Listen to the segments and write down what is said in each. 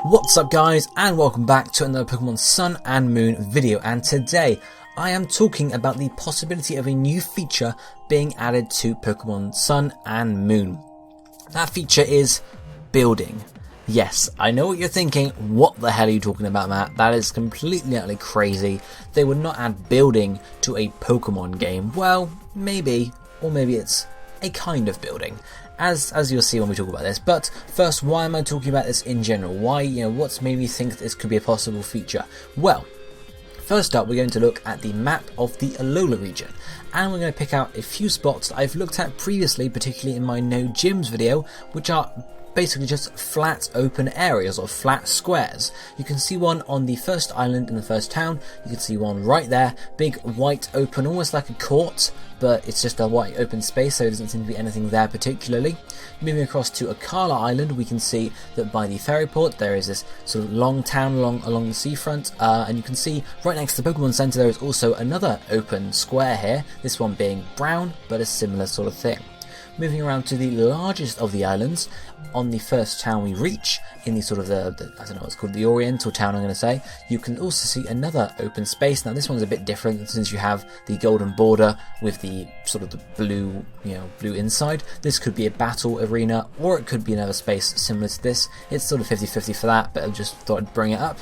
What's up guys, and welcome back to another Pokemon Sun and Moon video, and today I am talking about the possibility of a new feature being added to Pokemon Sun and Moon. That feature is building. Yes, I know what you're thinking, what the hell are you talking about, Matt? That is completely utterly crazy. They would not add building to a Pokemon game. Well, maybe, or maybe it's a kind of building. As you'll see when we talk about this. But first, why am I talking about this in general? Why, what's made me think this could be a possible feature? Well, first up, we're going to look at the map of the Alola region, and we're going to pick out a few spots that I've looked at previously, particularly in my No Gyms video, which are basically just flat open areas or flat squares. You can see one on the first island in the first town, you can see one right there, big white open, almost like a court, but it's just a white open space, so there doesn't seem to be anything there particularly. Moving across to Akala Island, we can see that by the ferry port there is this sort of long town along the seafront, and you can see right next to the Pokemon Center there is also another open square here, this one being brown, but a similar sort of thing. Moving around to the largest of the islands, on the first town we reach, in the sort of the I don't know what's called, the Oriental town I'm going to say, you can also see another open space. Now this one's a bit different since you have the golden border with the sort of the blue, blue inside. This could be a battle arena, or it could be another space similar to this. It's sort of 50-50 for that, but I just thought I'd bring it up.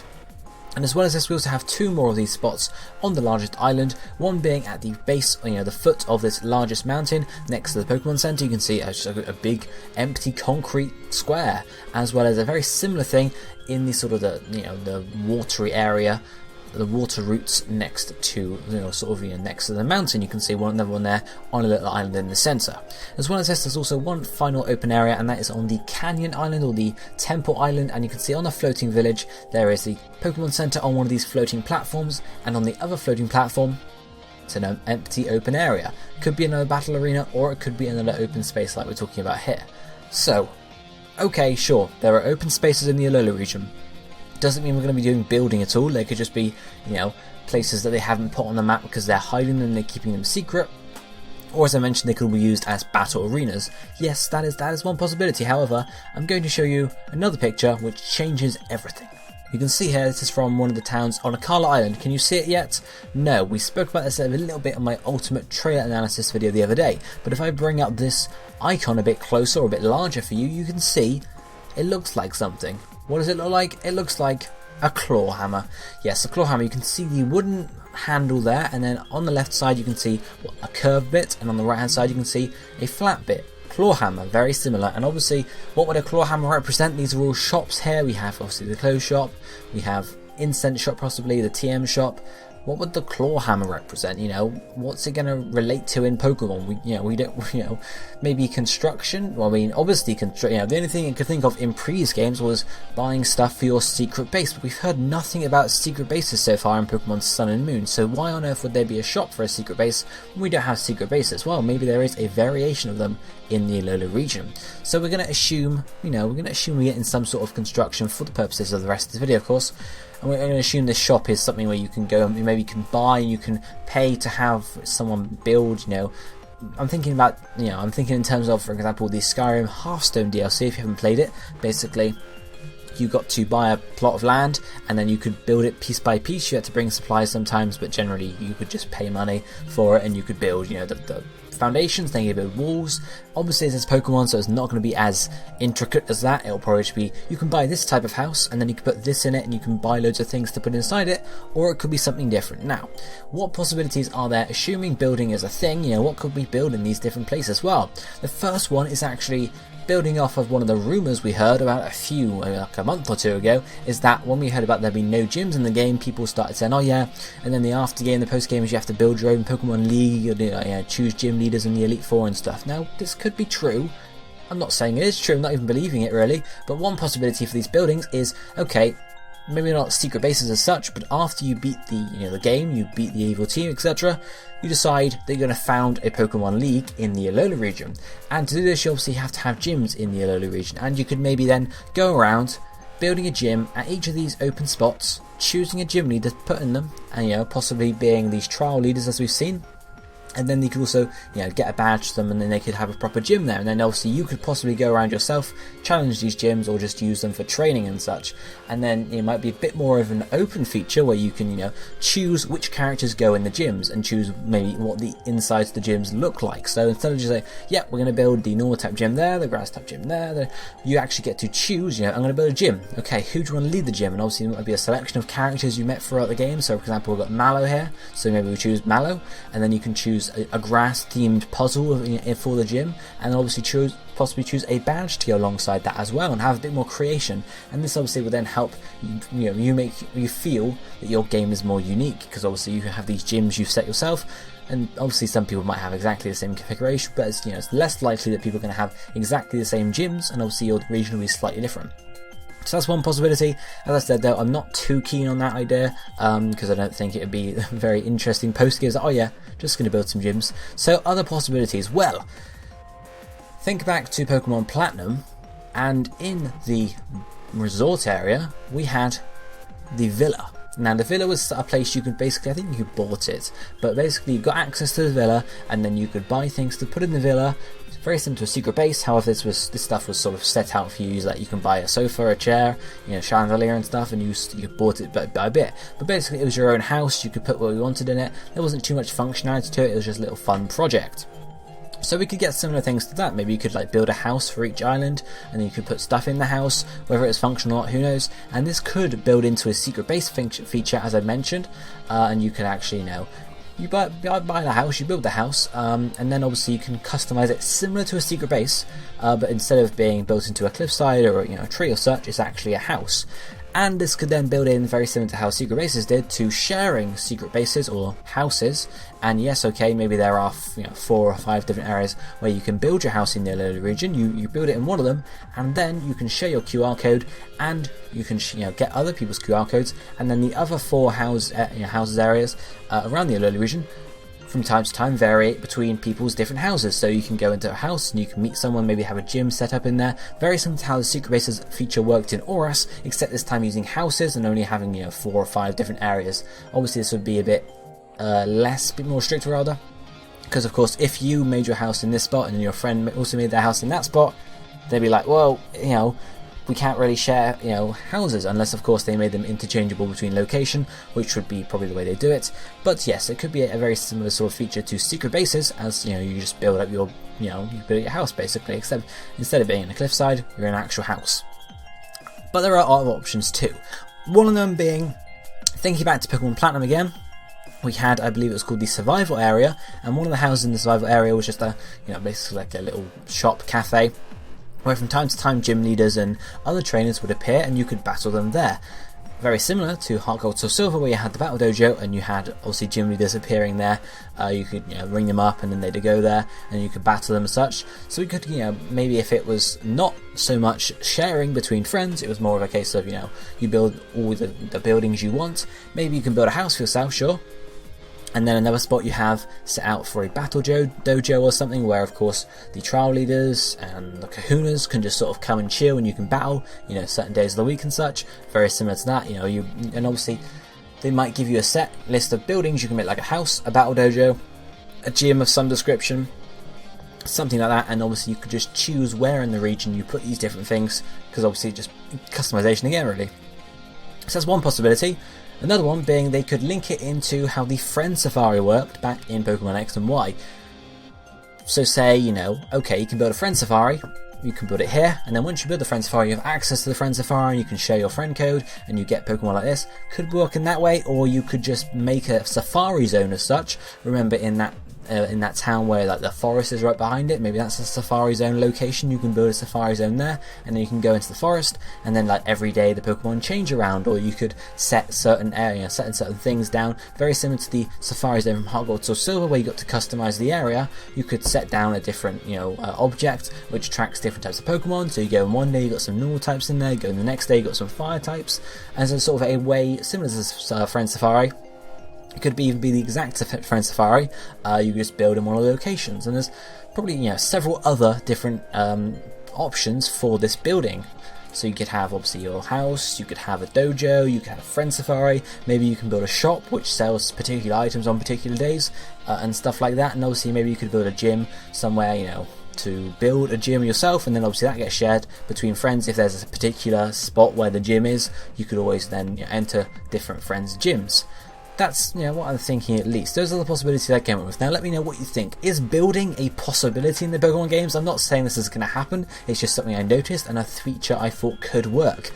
And as well as this, we also have two more of these spots on the largest island, one being at the base, the foot of this largest mountain next to the Pokemon Center. You can see a big empty concrete square, as well as a very similar thing in the sort of the watery area, the water routes next to next to the mountain. You can see another one there on a little island in the center. As well as this, there's also one final open area, and that is on the Canyon Island or the Temple Island, and you can see on the floating village there is the Pokemon Center on one of these floating platforms, and on the other floating platform it's an empty open area. Could be another battle arena, or it could be another open space like we're talking about here. So, okay, sure, there are open spaces in the Alola region. Doesn't mean we're going to be doing building at all. They could just be, places that they haven't put on the map because they're hiding them and they're keeping them secret. Or as I mentioned, they could be used as battle arenas. Yes, that is one possibility. However, I'm going to show you another picture which changes everything. You can see here, this is from one of the towns on Akala Island. Can you see it yet? No, we spoke about this a little bit on my ultimate trailer analysis video the other day. But if I bring up this icon a bit closer or a bit larger for you, you can see it looks like something. What does it look like? It looks like a claw hammer. Yes, a claw hammer. You can see the wooden handle there, and then on the left side you can see a curved bit, and on the right hand side you can see a flat bit. Claw hammer, very similar. And obviously, what would a claw hammer represent? These are all shops here. We have obviously the clothes shop, we have incense shop, possibly the TM shop. What would the claw hammer represent? What's it going to relate to in Pokemon? We don't, maybe construction? Well, I mean, obviously, the only thing I could think of in previous games was buying stuff for your secret base, but we've heard nothing about secret bases so far in Pokemon Sun and Moon, so why on earth would there be a shop for a secret base when we don't have secret bases? Well, maybe there is a variation of them in the Alola region. So we're going to assume, we get in some sort of construction for the purposes of the rest of this video, of course. And we're going to assume this shop is something where you can go and maybe you can buy and you can pay to have someone build, I'm thinking about, I'm thinking in terms of, for example, the Skyrim Hearthstone DLC. If you haven't played it, basically you got to buy a plot of land and then you could build it piece by piece. You had to bring supplies sometimes, but generally you could just pay money for it and you could build, the foundations, then you build walls. Obviously this is Pokemon, so it's not going to be as intricate as that. It'll probably just be, you can buy this type of house and then you can put this in it and you can buy loads of things to put inside it, or it could be something different. Now, what possibilities are there, assuming building is a thing? What could we build in these different places? Well, the first one is actually building off of one of the rumours we heard about like a month or two ago, is that when we heard about there being no gyms in the game, people started saying, oh yeah, and then the after game, the post game is you have to build your own Pokemon League, choose gym leaders in the Elite Four and stuff. Now, this could be true. I'm not saying it is true, I'm not even believing it really, but one possibility for these buildings is, okay, maybe not secret bases as such, but after you beat the game, you beat the evil team, etc., you decide that you're going to found a Pokemon League in the Alola region. And to do this, you obviously have to have gyms in the Alola region, and you could maybe then go around building a gym at each of these open spots, choosing a gym leader to put in them, and possibly being these trial leaders as we've seen, And then you could also, get a badge to them, and then they could have a proper gym there. And then obviously you could possibly go around yourself, challenge these gyms, or just use them for training and such. And then it might be a bit more of an open feature where you can, choose which characters go in the gyms and choose maybe what the insides of the gyms look like. So instead of just like, yeah, we're going to build the normal type gym there, the grass type gym there, you actually get to choose, I'm going to build a gym. Okay, who do you want to lead the gym? And obviously there might be a selection of characters you met throughout the game. So for example, we've got Mallow here, so maybe we choose Mallow, and then you can choose a grass-themed puzzle for the gym, and obviously possibly choose a badge to go alongside that as well, and have a bit more creation. And this obviously will then help you feel that your game is more unique, because obviously you have these gyms you've set yourself, and obviously some people might have exactly the same configuration, but it's less likely that people are going to have exactly the same gyms, and obviously your region will be slightly different. So that's one possibility. As I said though, I'm not too keen on that idea, because I don't think it would be very interesting post-games. Oh yeah, just going to build some gyms. So other possibilities, well, think back to Pokemon Platinum, and in the resort area we had the villa. Now the villa was a place you could basically, I think you bought it, but basically you got access to the villa, and then you could buy things to put in the villa. It's very similar to a secret base. However, this stuff was sort of set out for you, that you can buy a sofa, a chair, chandelier and stuff, and you bought it bit by bit. But basically it was your own house. You could put what you wanted in it. There wasn't too much functionality to it. It was just a little fun project. So we could get similar things to that. Maybe you could build a house for each island, and then you could put stuff in the house, whether it's functional or not, who knows. And this could build into a secret base feature, as I mentioned, and you can actually, you buy the house, you build the house, and then obviously you can customize it similar to a secret base, but instead of being built into a cliffside or a tree or such, it's actually a house. And this could then build in, very similar to how secret bases did, to sharing secret bases or houses. And yes, okay, maybe there are 4 or 5 different areas where you can build your house in the Alola region. You build it in one of them, and then you can share your QR code, and you can get other people's QR codes, and then the other 4 houses areas around the Alola region from time to time vary between people's different houses. So you can go into a house and you can meet someone, maybe have a gym set up in there, very similar to how the secret bases feature worked in Oras, except this time using houses and only having 4 or 5 different areas. Obviously this would be a bit bit more strict rather, because of course if you made your house in this spot and your friend also made their house in that spot, they'd be like, well, we can't really share, houses, unless of course they made them interchangeable between location, which would be probably the way they do it. But yes, it could be a very similar sort of feature to secret bases, as you just build up your, you build your house basically, except instead of being in a cliffside, you're in an actual house. But there are other options too. One of them being, thinking back to Pokemon Platinum again, we had, I believe it was called the survival area, and one of the houses in the survival area was just a, basically like a little shop, cafe, where from time to time gym leaders and other trainers would appear and you could battle them there. Very similar to Heart Gold Soul Silver, where you had the battle dojo and you had obviously gym leaders appearing there. You could ring them up and then they'd go there and you could battle them as such. So we could, maybe if it was not so much sharing between friends, it was more of a case of, you build all the buildings you want. Maybe you can build a house for yourself, sure. And then another spot you have set out for a battle dojo or something, where of course the trial leaders and the kahunas can just sort of come and chill and you can battle, certain days of the week and such. Very similar to that, and obviously they might give you a set list of buildings you can make, like a house, a battle dojo, a gym of some description, something like that. And obviously you could just choose where in the region you put these different things, because obviously just customization again really. So that's one possibility. Another one being they could link it into how the Friend Safari worked back in Pokemon X and Y. So say, okay, you can build a Friend Safari, you can build it here, and then once you build the Friend Safari, you have access to the Friend Safari, and you can share your friend code, and you get Pokemon like this. Could work in that way, or you could just make a Safari Zone as such. Remember in that town where the forest is right behind it, maybe that's a Safari Zone location. You can build a Safari Zone there, and then you can go into the forest, and then every day the Pokemon change around, or you could set certain areas, certain things down, very similar to the Safari Zone from Heart Gold Soul Silver, where you got to customize the area. You could set down a different object which attracts different types of Pokemon. So you go in one day, you got some normal types in there, go in the next day, you got some fire types, and so sort of a way similar to Friend Safari. It could even be the exact Friend Safari. You just build in one of the locations, and there's probably several other different options for this building. So you could have obviously your house, you could have a dojo, you could have a friend safari, maybe you can build a shop which sells particular items on particular days and stuff like that. And obviously maybe you could build a gym somewhere, you know, to build a gym yourself, and then obviously that gets shared between friends. If there's a particular spot where the gym is, you could always then, you know, enter different friends' gyms. That's, you know, what I'm thinking at least. Those are the possibilities I came up with. Now let me know what you think. Is building a possibility in the Pokemon games? I'm not saying this is going to happen, it's just something I noticed and a feature I thought could work.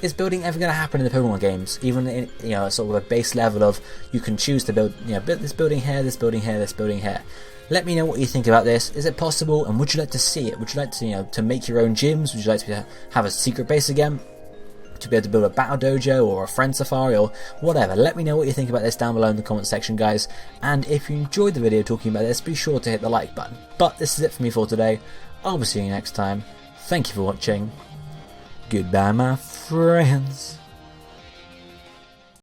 Is building ever going to happen in the Pokemon games? Even in, you know, sort of a base level of, you can choose to build, you know, this building here, this building here, this building here. Let me know what you think about this. Is it possible, and would you like to see it? Would you like to, you know, to make your own gyms? Would you like to have a secret base again? To be able to build a battle dojo or a friend safari or whatever. Let me know what you think about this down below in the comment section, guys. And if you enjoyed the video talking about this, be sure to hit the like button. But this is it for me for today. I'll be seeing you next time. Thank you for watching. Goodbye, my friends.